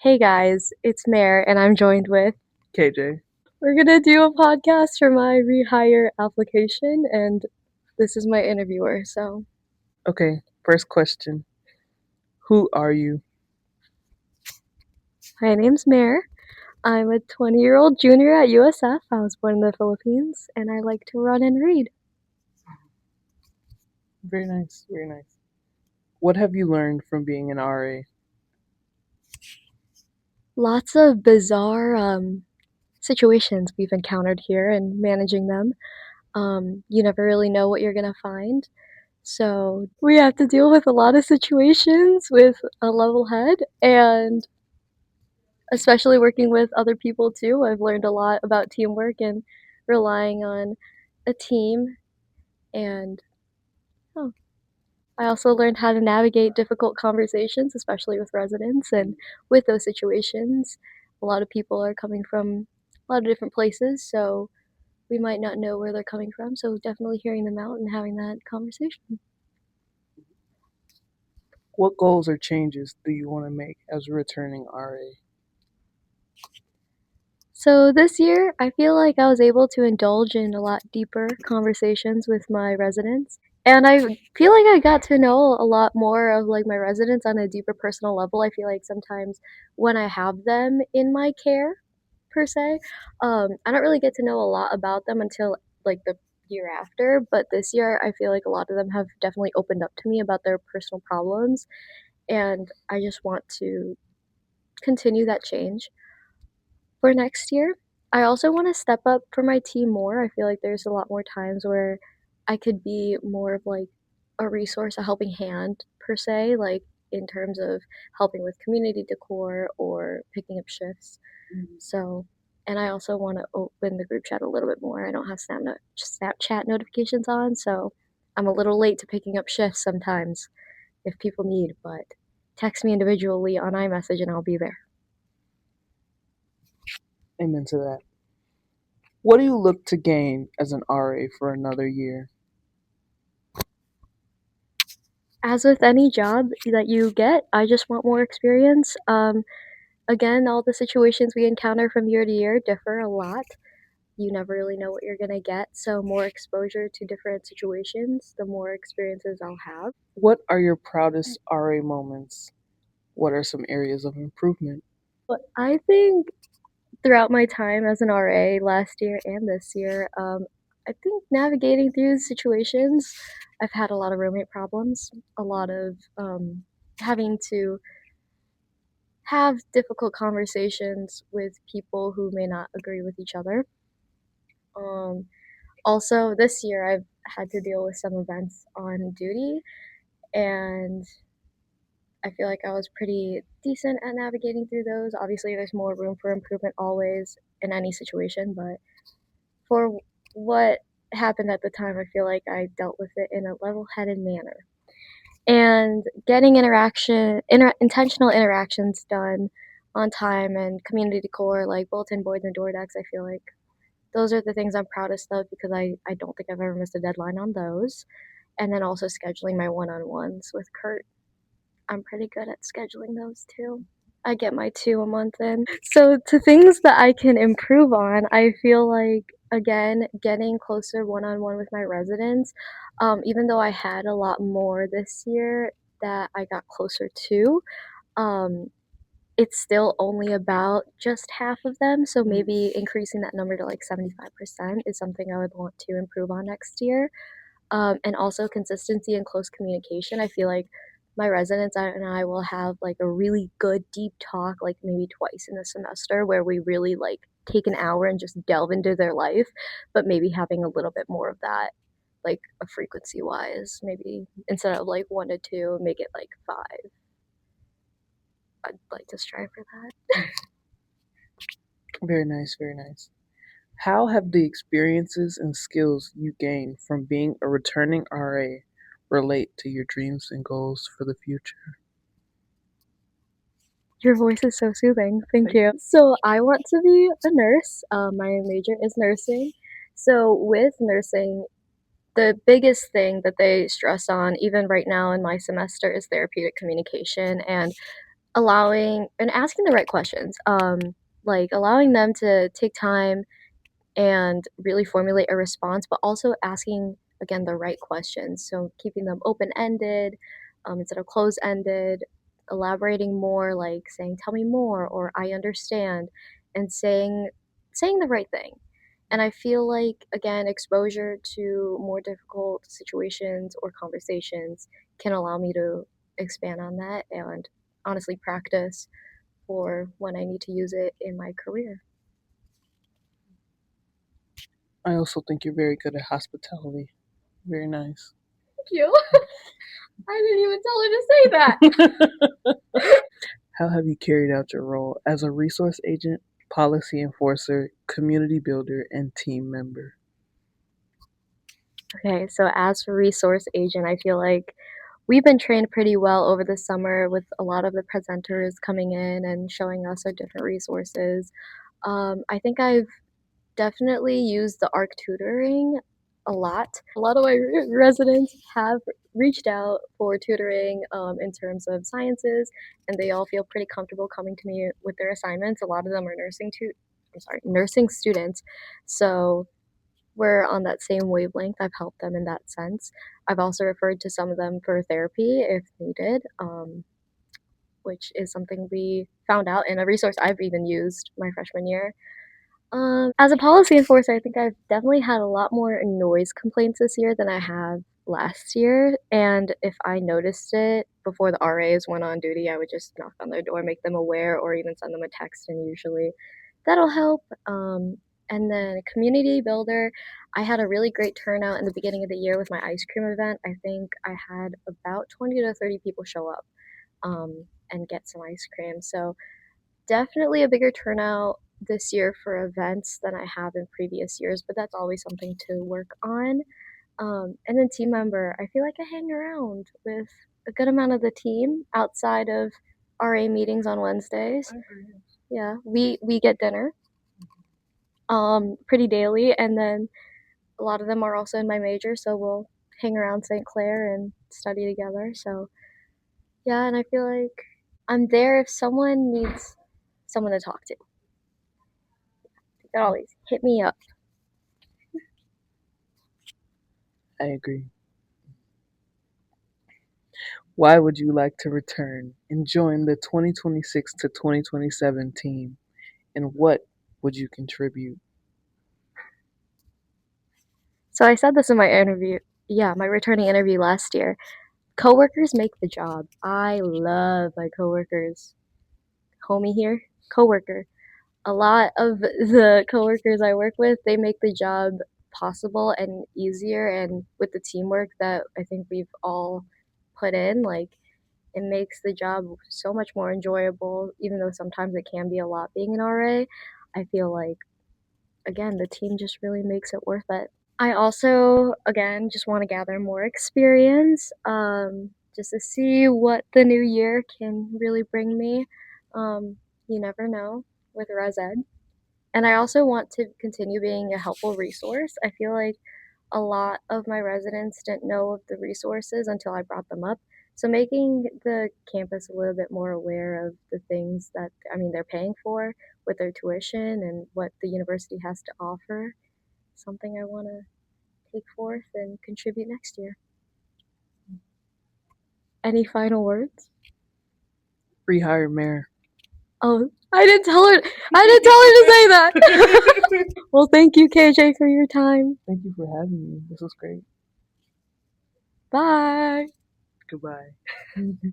Hey guys, it's Mare, and I'm joined with. KJ. We're gonna do a podcast for my Rehire application, and this is my interviewer. So, Okay, first question. Who are you? my name's Mare. I'm a 20-year-old junior at USF. I was born in the Philippines, and I like to run and read. Very nice, very nice. What have you learned from being an RA? Lots of bizarre situations we've encountered here and managing them. You never really know what you're gonna find. So we have to deal with a lot of situations with a level head, and especially working with other people too. I've learned a lot about teamwork and relying on a team. And oh, I also learned how to navigate difficult conversations, especially with residents. And with those situations, a lot of people are coming from a lot of different places. So we might not know where they're coming from. So definitely hearing them out and having that conversation. What goals or changes do you want to make as a returning RA? So this year, I feel like I was able to indulge in a lot deeper conversations with my residents. And I feel like I got to know a lot more of like my residents on a deeper personal level. I feel like sometimes when I have them in my care, per se, I don't really get to know a lot about them until like the year after. But this year, I feel like a lot of them have definitely opened up to me about their personal problems. And I just want to continue that change for next year. I also want to step up for my team more. I feel like there's a lot more times where I could be more of like a resource, a helping hand per se, like in terms of helping with community decor or picking up shifts. So, and I also want to open the group chat a little bit more. I don't have Snapchat notifications on, so I'm a little late to picking up shifts sometimes if people need, but text me individually on iMessage and I'll be there. Amen to that. What do you look to gain as an RA for another year? As with any job that you get, I just want more experience. Again, all the situations we encounter from year to year differ a lot. You never really know what you're going to get. So, more exposure to different situations, the more experiences I'll have. What are your proudest RA moments? What are some areas of improvement? But I think throughout my time as an RA last year and this year, I think navigating through situations, I've had a lot of roommate problems, a lot of having to have difficult conversations with people who may not agree with each other. Um, Also, this year I've had to deal with some events on duty, and I feel like I was pretty decent at navigating through those. Obviously, there's more room for improvement always in any situation, but for what happened at the time, I feel like I dealt with it in a level headed manner. And getting intentional interactions done on time and community decor like bulletin boards and door decks, I feel like those are the things I'm proudest of because I don't think I've ever missed a deadline on those. And then also scheduling my one-on-ones with Kurt. I'm pretty good at scheduling those too. I get my two a month in. So to things that I can improve on, I feel like again getting closer one-on-one with my residents. Even though I had a lot more this year that I got closer to, um, it's still only about just half of them. So maybe increasing that number to like 75% is something I would want to improve on next year. And also consistency and close communication. I feel like my residents and I will have like a really good deep talk, like maybe twice in a semester, where we really like take an hour and just delve into their life, but maybe having a little bit more of that, like a frequency wise, maybe instead of like one to two, make it like five. I'd like to strive for that. Very nice, very nice. How have the experiences and skills you gained from being a returning RA relate to your dreams and goals for the future? Your voice is so soothing. Thank you. So I want to be a nurse. My major is nursing. So with nursing, the biggest thing that they stress on, even right now in my semester, is therapeutic communication. And allowing and asking the right questions. Like allowing them to take time and really formulate a response, but also asking again the right questions. So keeping them open ended instead of closed ended, elaborating more, like saying "Tell me more" or "I understand," and saying the right thing. And I feel like again, exposure to more difficult situations or conversations can allow me to expand on that and honestly practice for when I need to use it in my career. I also think you're very good at hospitality. Very nice. Thank you. I didn't even tell her to say that. How have you carried out your role as a resource agent, policy enforcer, community builder, and team member? Okay, so as for resource agent, I feel like we've been trained pretty well over the summer with a lot of the presenters coming in and showing us our different resources. I think I've definitely used the ARC tutoring a lot. A lot of my residents have reached out for tutoring in terms of sciences, and they all feel pretty comfortable coming to me with their assignments. A lot of them are nursing students, so we're on that same wavelength. I've helped them in that sense. I've also referred to some of them for therapy if needed, which is something we found out in a resource I've even used my freshman year. As a policy enforcer, I think I've definitely had a lot more noise complaints this year than I have last year. And if I noticed it before the RAs went on duty, I would just knock on their door, make them aware, or even send them a text, and usually that'll help. And then community builder, I had a really great turnout in the beginning of the year with my ice cream event. I think I had about 20 to 30 people show up and get some ice cream. So definitely a bigger turnout this year for events than I have in previous years, but that's always something to work on. And then team member, I feel like I hang around with a good amount of the team outside of RA meetings on Wednesdays. Yeah, we get dinner pretty daily, and then a lot of them are also in my major, so we'll hang around St. Clair and study together. So yeah, and I feel like I'm there if someone needs someone to talk to. They can always hit me up. I agree. Why would you like to return and join the 2026 to 2027 team? And what would you contribute? So I said this in my interview, yeah, my returning interview last year. Coworkers make the job. I love my coworkers. Homie here, coworker. A lot of the coworkers I work with, they make the job possible and easier, and with the teamwork that I think we've all put in, like it makes the job so much more enjoyable, even though sometimes it can be a lot being an RA. I feel like again, the team just really makes it worth it. I also, again, just want to gather more experience just to see what the new year can really bring me. You never know with Res Ed. And I also want to continue being a helpful resource. I feel like a lot of my residents didn't know of the resources until I brought them up. So making the campus a little bit more aware of the things that they're paying for with their tuition and what the university has to offer, something I want to take forth and contribute next year. Any final words? Rehire Mare. Oh, I didn't tell her. I didn't tell her to say that. Well, thank you, KJ, for your time. Thank you for having me. This was great. Bye. Goodbye.